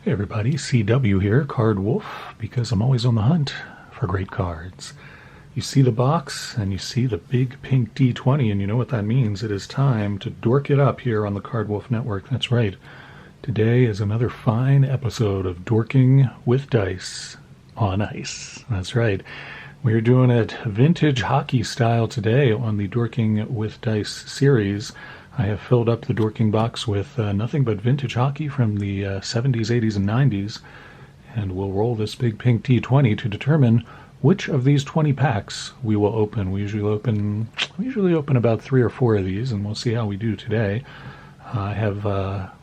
Hey everybody, CW here, Card Wolf, because I'm always on the hunt for great cards. You see the box and you see the big pink D20 and you know what that means. It is time to dork it up here on the Card Wolf Network. That's right. Today is another fine episode of Dorking with Dice on Ice. That's right. We're doing it vintage hockey style today on the Dorking with Dice series. I have filled up the Dorking box with nothing but vintage hockey from the 70s, 80s, and 90s, and we'll roll this big pink D20 to determine which of these 20 packs we will open. We usually open about 3 or 4 of these, and we'll see how we do today. I have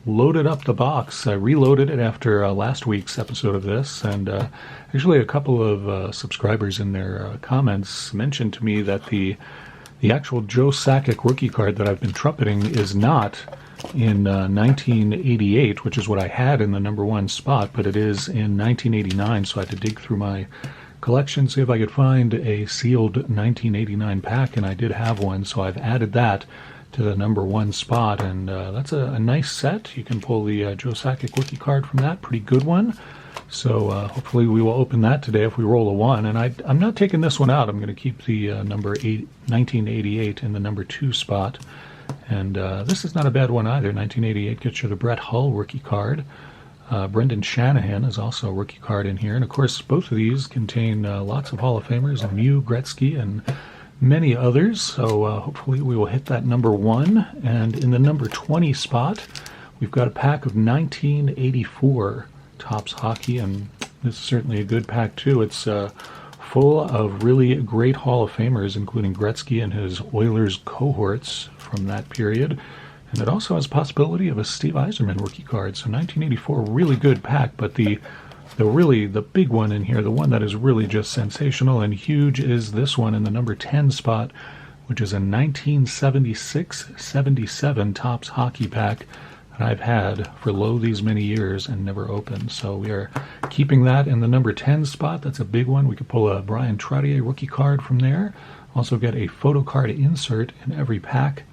loaded up the box. I reloaded it after last week's episode of this, and actually a couple of subscribers in their comments mentioned to me that the actual Joe Sakic rookie card that I've been trumpeting is not in 1988, which is what I had in the number 1 spot, but it is in 1989, so I had to dig through my collection, see if I could find a sealed 1989 pack, and I did have one, so I've added that to the number 1 spot, and that's a nice set. You can pull the Joe Sakic rookie card from that, pretty good one. So hopefully we will open that today if we roll a 1. And I'm not taking this one out. I'm going to keep the number 1988 in the number 2 spot. And this is not a bad one either. 1988 gets you the Brett Hull rookie card. Brendan Shanahan is also a rookie card in here. And of course, both of these contain lots of Hall of Famers, and Mew, Gretzky, and many others. So hopefully we will hit that number 1. And in the number 20 spot, we've got a pack of 1984 Topps Hockey, and this is certainly a good pack too. It's full of really great Hall of Famers, including Gretzky and his Oilers cohorts from that period. And it also has a possibility of a Steve Yzerman rookie card. So 1984, really good pack, but the big one in here, the one that is really just sensational and huge, is this one in the number 10 spot, which is a 1976-77 Topps Hockey pack that I've had for these many years and never opened. So we are keeping that in the number 10 spot. That's a big one. We could pull a Brian Trottier rookie card from there. Also get a photo card insert in every pack,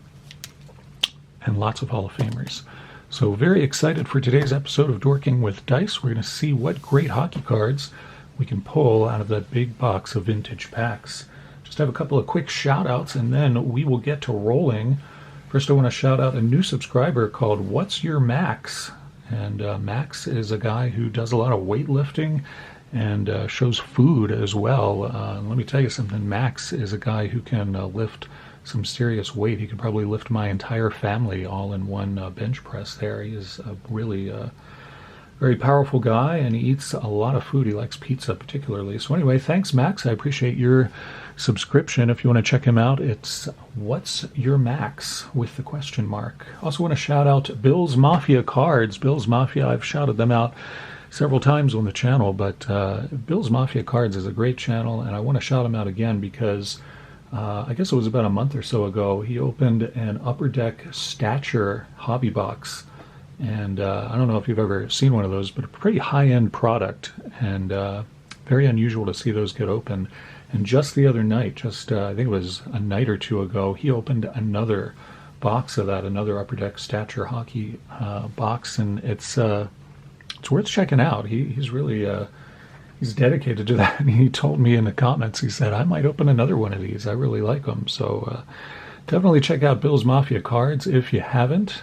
and lots of Hall of Famers. So very excited for today's episode of Dorking with Dice. We're going to see what great hockey cards we can pull out of that big box of vintage packs. Just have a couple of quick shout outs and then we will get to rolling. First, I want to shout out a new subscriber called What's Your Max? And Max is a guy who does a lot of weightlifting and shows food as well. Let me tell you something. Max is a guy who can lift some serious weight. He could probably lift my entire family all in one bench press there. He is a really very powerful guy, and he eats a lot of food. He likes pizza particularly. So anyway, thanks, Max. I appreciate your subscription. If you want to check him out, it's What's Your Max with the question mark. Also want to shout out Bill's Mafia Cards. Bill's Mafia, I've shouted them out several times on the channel, but Bill's Mafia Cards is a great channel, and I want to shout him out again because I guess it was about a month or so ago, he opened an Upper Deck Stature hobby box. And I don't know if you've ever seen one of those, but a pretty high-end product, and very unusual to see those get open. And just the other night, I think it was a night or two ago, he opened another box of that, another Upper Deck Stature hockey box, and it's worth checking out. He's really he's dedicated to that, and he told me in the comments, he said, I might open another one of these. I really like them. So definitely check out Bill's Mafia Cards if you haven't.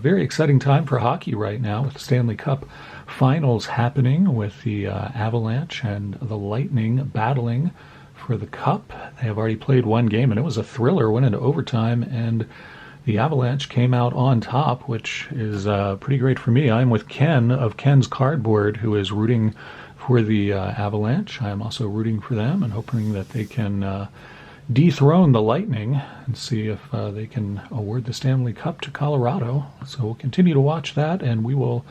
Very exciting time for hockey right now with the Stanley Cup Finals happening, with the Avalanche and the Lightning battling for the Cup. They have already played one game, and it was a thriller, went into overtime, and the Avalanche came out on top, which is pretty great for me. I'm with Ken of Ken's Cardboard, who is rooting for the Avalanche. I am also rooting for them and hoping that they can dethrone the Lightning and see if they can award the Stanley Cup to Colorado. So we'll continue to watch that, and we will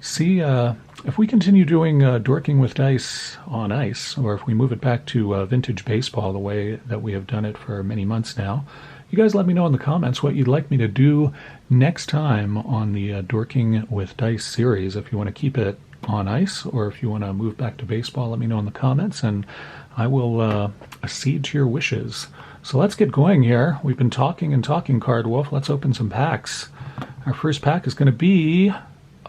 see if we continue doing Dorking with Dice on Ice, or if we move it back to vintage baseball the way that we have done it for many months now. You guys let me know in the comments what you'd like me to do next time on the Dorking with Dice series. If you want to keep it on ice, or if you want to move back to baseball, let me know in the comments, and I will accede to your wishes. So let's get going here. We've been talking and talking, Card Wolf. Let's open some packs. Our first pack is going to be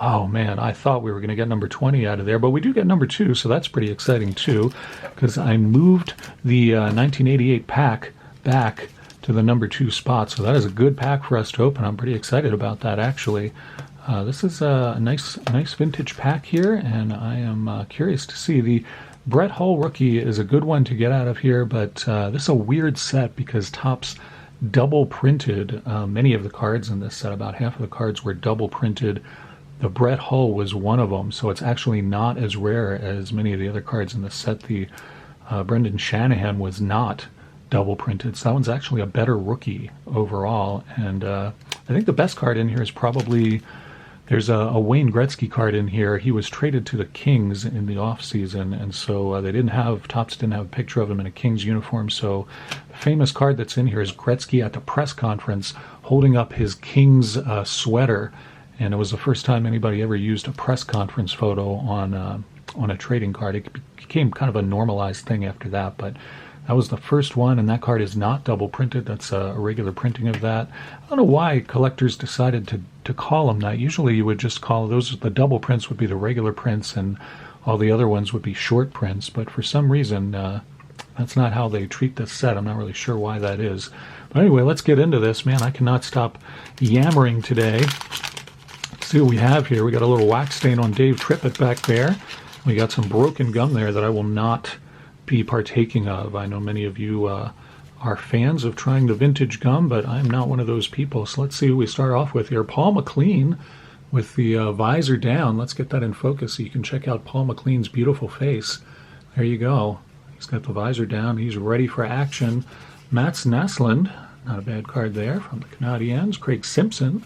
Oh man, I thought we were going to get number 20 out of there, but we do get number 2, so that's pretty exciting too, because I moved the 1988 pack back to the number 2 spot, so that is a good pack for us to open. I'm pretty excited about that, actually. This is a nice vintage pack here, and I am curious to see. The Brett Hull rookie is a good one to get out of here, but this is a weird set because Topps double printed many of the cards in this set. About half of the cards were double printed. The Brett Hull was one of them, so it's actually not as rare as many of the other cards in the set. The Brendan Shanahan was not double printed, so that one's actually a better rookie overall. And I think the best card in here is probably, there's a Wayne Gretzky card in here. He was traded to the Kings in the offseason, and so Topps didn't have a picture of him in a Kings uniform, so the famous card that's in here is Gretzky at the press conference holding up his Kings sweater. And it was the first time anybody ever used a press conference photo on a trading card. It became kind of a normalized thing after that, but that was the first one, and that card is not double printed. That's a regular printing of that. I don't know why collectors decided to call them that. Usually you would just call those, the double prints would be the regular prints, and all the other ones would be short prints, but for some reason that's not how they treat this set. I'm not really sure why that is. But anyway, let's get into this. Man, I cannot stop yammering today. See what we have here. We got a little wax stain on Dave Trippett back there. We got some broken gum there that I will not be partaking of. I know many of you are fans of trying the vintage gum, but I'm not one of those people. So let's see who we start off with here. Paul McLean with the visor down. Let's get that in focus so you can check out Paul McLean's beautiful face. There you go. He's got the visor down. He's ready for action. Mats Naslund, not a bad card there from the Canadiens. Craig Simpson.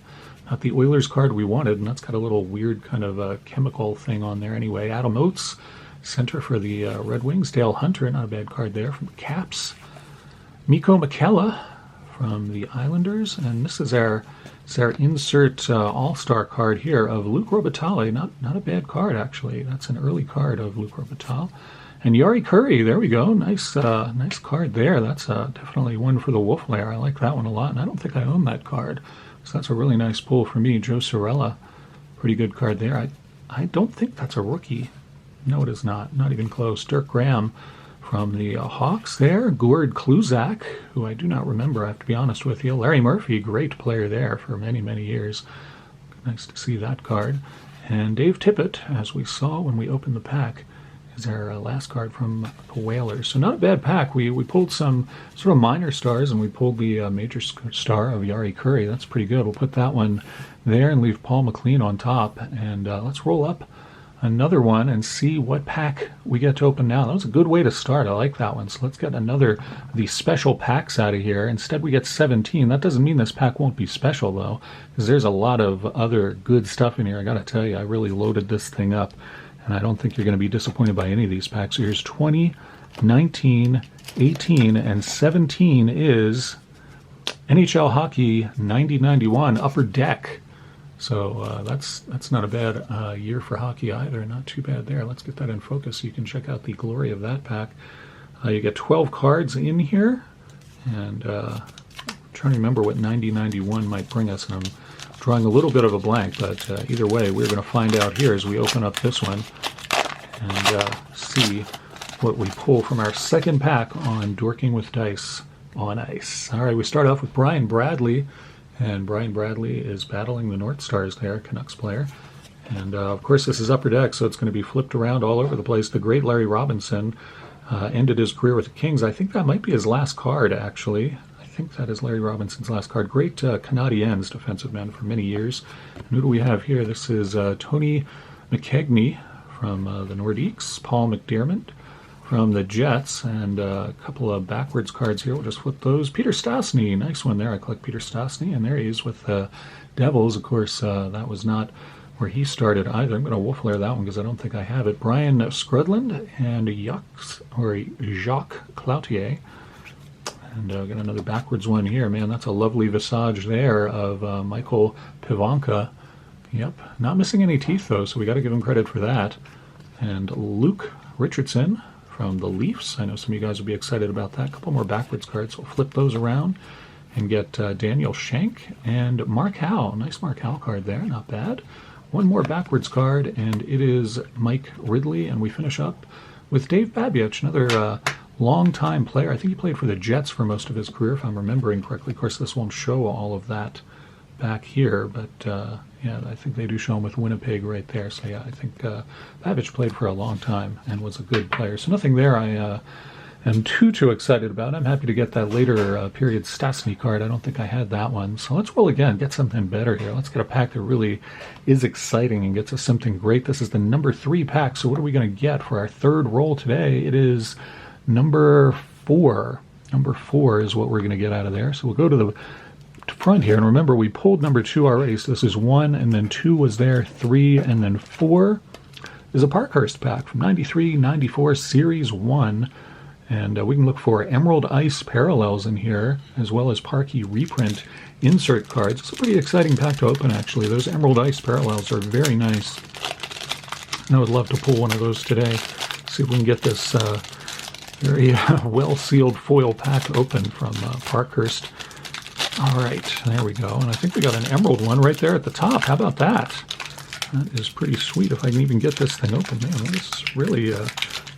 Not the Oilers card we wanted, and that's got a little weird kind of chemical thing on there anyway. Adam Oates, center for the Red Wings. Dale Hunter, not a bad card there from the Caps. Mikko McKella from the Islanders, and this is our insert all-star card here of Luc Robitaille. Not a bad card, actually. That's an early card of Luc Robitaille. And Yari Curry, there we go. Nice card there. That's definitely one for the Wolf Lair. I like that one a lot, and I don't think I own that card. So that's a really nice pull for me. Joe Sorella, pretty good card there. I don't think that's a rookie. No, it is not. Not even close. Dirk Graham from the Hawks there. Gord Kluzak, who I do not remember, I have to be honest with you. Larry Murphy, great player there for many, many years. Nice to see that card. And Dave Tippett, as we saw when we opened the pack, is our last card from the Whalers. So not a bad pack. We pulled some sort of minor stars, and we pulled the major star of Yari Curry. That's pretty good. We'll put that one there and leave Paul McLean on top. And let's roll up another one and see what pack we get to open now. That was a good way to start. I like that one. So let's get another of these special packs out of here. Instead we get 17. That doesn't mean this pack won't be special, though, because there's a lot of other good stuff in here. I got to tell you, I really loaded this thing up. And I don't think you're going to be disappointed by any of these packs. So here's 20, 19, 18, and 17 is NHL Hockey 90-91 Upper Deck. So that's not a bad year for hockey either. Not too bad there. Let's get that in focus so you can check out the glory of that pack. You get 12 cards in here. And I'm trying to remember what 90-91 might bring us. And I'm drawing a little bit of a blank, but either way, we're going to find out here as we open up this one and see what we pull from our second pack on Dorking with Dice on Ice. All right, we start off with Brian Bradley, and Brian Bradley is battling the North Stars there, Canucks player. And of course, this is Upper Deck, so it's going to be flipped around all over the place. The great Larry Robinson ended his career with the Kings. I think that might be his last card, actually. I think that is Larry Robinson's last card. Great Canadiens defensive man for many years. And who do we have here? This is Tony McKegney from the Nordiques, Paul McDermott from the Jets, and a couple of backwards cards here. We'll just flip those. Peter Stastny, nice one there. I collect Peter Stastny, and there he is with the Devils. Of course, that was not where he started either. I'm going to wolf layer that one because I don't think I have it. Brian Skrudland and Jacques Cloutier. And got another backwards one here. Man, that's a lovely visage there of Michael Pivanka. Yep, not missing any teeth, though, so we got to give him credit for that. And Luke Richardson from the Leafs. I know some of you guys will be excited about that. A couple more backwards cards. We'll flip those around and get Daniel Schenk and Mark Howe. Nice Mark Howe card there, not bad. one more backwards card, and it is Mike Ridley, and we finish up with Dave Babiach, another long-time player. I think he played for the Jets for most of his career, if I'm remembering correctly. Of course, this won't show all of that back here, but yeah, I think they do show him with Winnipeg right there. So yeah, I think Babiach played for a long time and was a good player. So nothing there I am too excited about. I'm happy to get that later period Stastny card. I don't think I had that one. So let's roll again, get something better here. Let's get a pack that really is exciting and gets us something great. This is the number 3 pack. So what are we going to get for our third roll today? It is number 4. Number 4 is what we're going to get out of there. So we'll go to the front here, and remember we pulled number 2 already, so this is 1, and then 2 was there, 3, and then 4 is a Parkhurst pack from 93-94 Series 1, and we can look for Emerald Ice parallels in here, as well as Parkey reprint insert cards. It's a pretty exciting pack to open, actually. Those Emerald Ice parallels are very nice, and I would love to pull one of those today. See if we can get this very well-sealed foil pack open from Parkhurst. All right, there we go. And I think we got an emerald one right there at the top. How about that? That is pretty sweet. If I can even get this thing open. Man, this is really a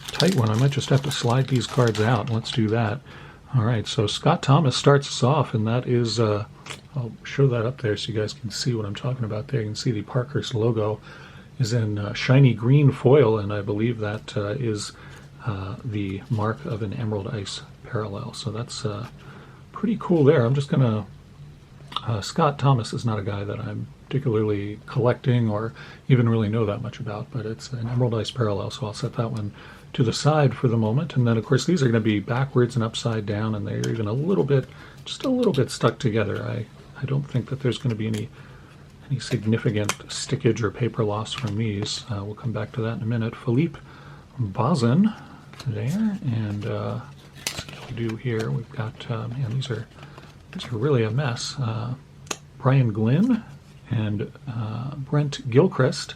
tight one. I might just have to slide these cards out. Let's do that. All right, so Scott Thomas starts us off, and that is, I'll show that up there so you guys can see what I'm talking about there. You can see the Parkhurst logo is in shiny green foil, and I believe that is the mark of an Emerald Ice parallel. So that's pretty cool there. I'm just going to... Scott Thomas is not a guy that I'm particularly collecting or even really know that much about, but it's an Emerald Ice parallel, so I'll set that one to the side for the moment. And then, of course, these are going to be backwards and upside down, and they're even a little bit, just a little bit stuck together. I don't think that there's going to be any significant stickage or paper loss from these. We'll come back to that in a minute. Philippe Bazin there, and let's see what we do here. We've got, man, these are really a mess. Brian Glynn and Brent Gilchrist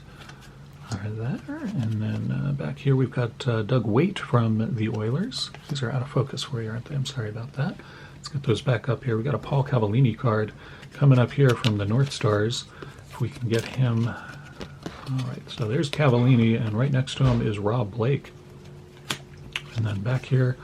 are there. And then back here we've got Doug Waite from the Oilers. These are out of focus for you, aren't they? I'm sorry about that. Let's get those back up here. We've got a Paul Cavallini card coming up here from the North Stars. If we can get him. All right, so there's Cavallini, and right next to him is Rob Blake. And then back here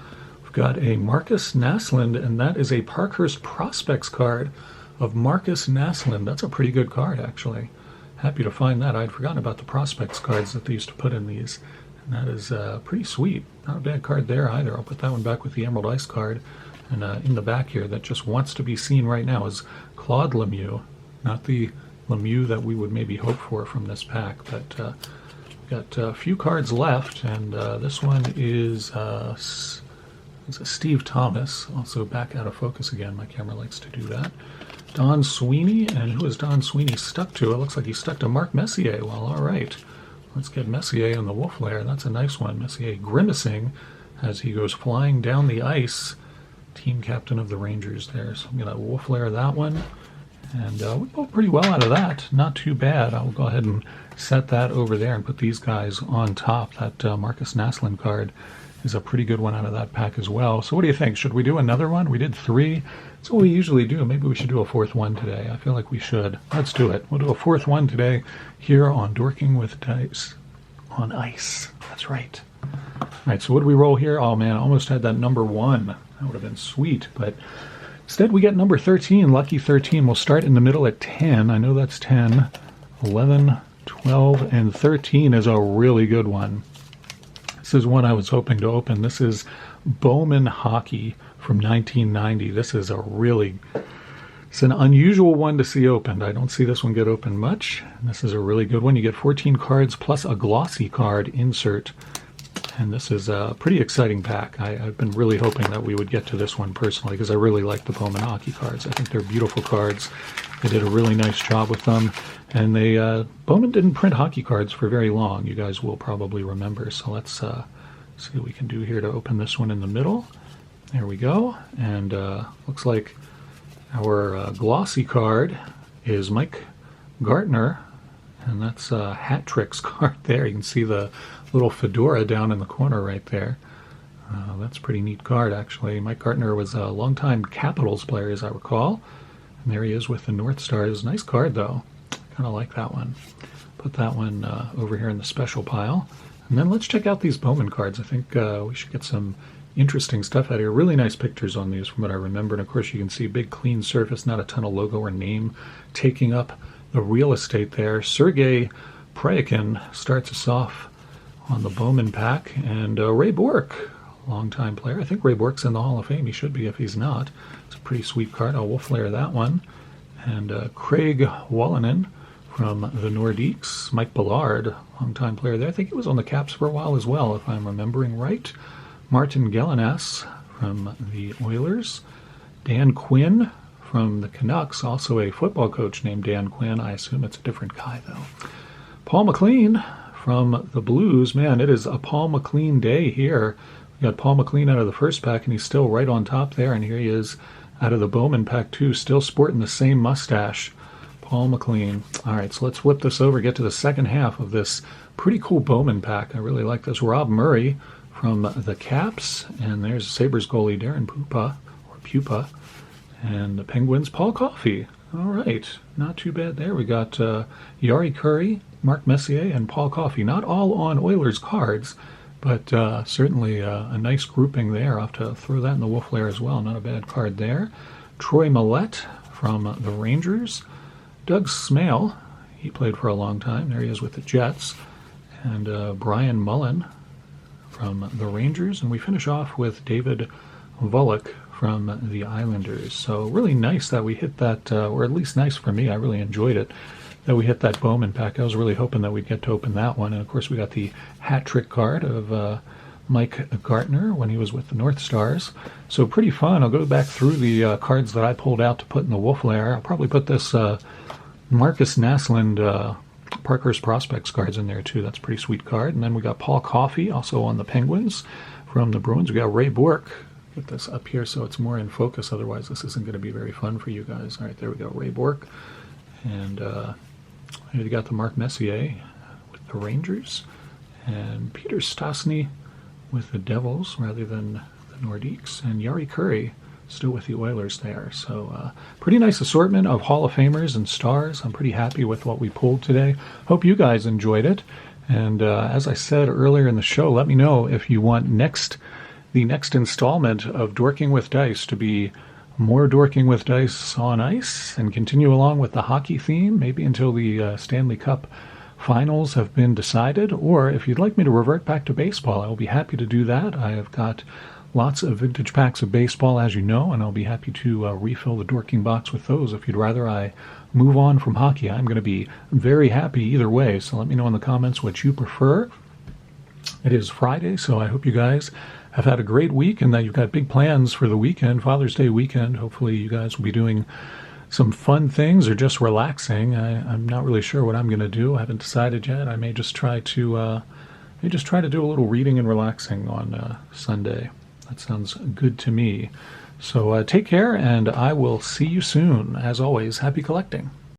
we've got a Marcus Naslund, and that is a Parkhurst Prospects card of Marcus Naslund. That's a pretty good card, actually. Happy to find that. I'd forgotten about the Prospects cards that they used to put in these. And that is pretty sweet. Not a bad card there either. I'll put that one back with the Emerald Ice card. And in the back here that just wants to be seen right now is Claude Lemieux. Not the Lemieux that we would maybe hope for from this pack, but we've got a few cards left, and this one is Steve Thomas, also back out of focus again. My camera likes to do that. Don Sweeney, and who is Don Sweeney stuck to? It looks like he's stuck to Mark Messier. Well, all right. Let's get Messier in the wolf lair. That's a nice one. Messier grimacing as he goes flying down the ice. Team captain of the Rangers there. So I'm going to wolf lair that one. And we pulled pretty well out of that. Not too bad. I'll go ahead and set that over there and put these guys on top. That Marcus Naslund card is a pretty good one out of that pack as well. So what do you think? Should we do another one? We did 3. That's what we usually do. Maybe we should do a 4th one today. I feel like we should. Let's do it. We'll do a 4th one today here on Dorking with Dice on Ice. That's right. All right, so what do we roll here? Oh, man, I almost had that number 1. That would have been sweet, but instead we get number 13, lucky 13. We'll start in the middle at 10. I know that's 10, 11, 12, and 13 is a really good one. This is one I was hoping to open. This is Bowman Hockey from 1990. This is it's an unusual one to see opened. I don't see this one get opened much. This is a really good one. You get 14 cards plus a glossy card insert. And this is a pretty exciting pack. I've been really hoping that we would get to this one personally because I really like the Bowman Hockey cards. I think they're beautiful cards. They did a really nice job with them. And Bowman didn't print hockey cards for very long. You guys will probably remember. So let's see what we can do here to open this one in the middle. There we go. And looks like our glossy card is Mike Gartner. And that's a Hat Tricks card there. You can see the little fedora down in the corner right there. That's a pretty neat card, actually. Mike Gartner was a longtime Capitals player, as I recall. And there he is with the North Stars. Nice card, though. Kind of like that one. put that one over here in the special pile. And then let's check out these Bowman cards. I think we should get some interesting stuff out here. Really nice pictures on these from what I remember. And of course you can see big clean surface, not a ton of logo or name taking up the real estate there. Sergei Pryakin starts us off on the Bowman pack. And Ray Bork, longtime player. I think Ray Bork's in the Hall of Fame. He should be if he's not. It's a pretty sweet card. We'll flare that one. And Craig Wallinen from the Nordiques. Mike Ballard, longtime player there. I think he was on the Caps for a while as well, if I'm remembering right. Martin Gelinas from the Oilers. Dan Quinn from the Canucks, also a football coach named Dan Quinn. I assume it's a different guy, though. Paul McLean from the Blues. Man, it is a Paul McLean day here. We got Paul McLean out of the first pack, and he's still right on top there. And here he is out of the Bowman pack, too, still sporting the same mustache. Paul McLean. All right, so let's flip this over, get to the second half of this pretty cool Bowman pack. I really like this. Rob Murray from the Caps, and there's Sabres goalie Darren Pupa, and the Penguins, Paul Coffey. All right, not too bad there. We got Yari Curry, Mark Messier, and Paul Coffey. Not all on Oilers cards, but certainly a nice grouping there. I'll have to throw that in the Wolf Lair as well. Not a bad card there. Troy Millette from the Rangers. Doug Smale, he played for a long time. There he is with the Jets. And Brian Mullen from the Rangers. And we finish off with David Volek from the Islanders. So really nice that we hit that, or at least nice for me. I really enjoyed it, that we hit that Bowman pack. I was really hoping that we'd get to open that one. And of course we got the hat trick card of Mike Gartner when he was with the North Stars. So pretty fun. I'll go back through the cards that I pulled out to put in the Wolf Lair. I'll probably put this Marcus Naslund Parkhurst Prospects cards in there too. That's a pretty sweet card. And then we got Paul Coffey also on the Penguins from the Bruins. We got Ray Bork. Get this up here so it's more in focus. Otherwise this isn't going to be very fun for you guys. All right, there we go. Ray Bork. And here you got the Mark Messier with the Rangers. And Peter Stastny with the Devils rather than the Nordiques. And Yari Curry still with the Oilers there. So pretty nice assortment of Hall of Famers and stars. I'm pretty happy with what we pulled today. Hope you guys enjoyed it. And as I said earlier in the show, let me know if you want the next installment of Dorking with Dice to be more Dorking with Dice on ice and continue along with the hockey theme, maybe until the Stanley Cup finals have been decided. Or if you'd like me to revert back to baseball, I will be happy to do that. I have got lots of vintage packs of baseball, as you know, and I'll be happy to refill the Dorking box with those. If you'd rather I move on from hockey, I'm going to be very happy either way. So let me know in the comments what you prefer. It is Friday, so I hope you guys have had a great week and that you've got big plans for the weekend, Father's Day weekend. Hopefully you guys will be doing some fun things or just relaxing. I'm not really sure what I'm going to do. I haven't decided yet. I may just try to do a little reading and relaxing on Sunday. That sounds good to me. So take care, and I will see you soon. As always, happy collecting.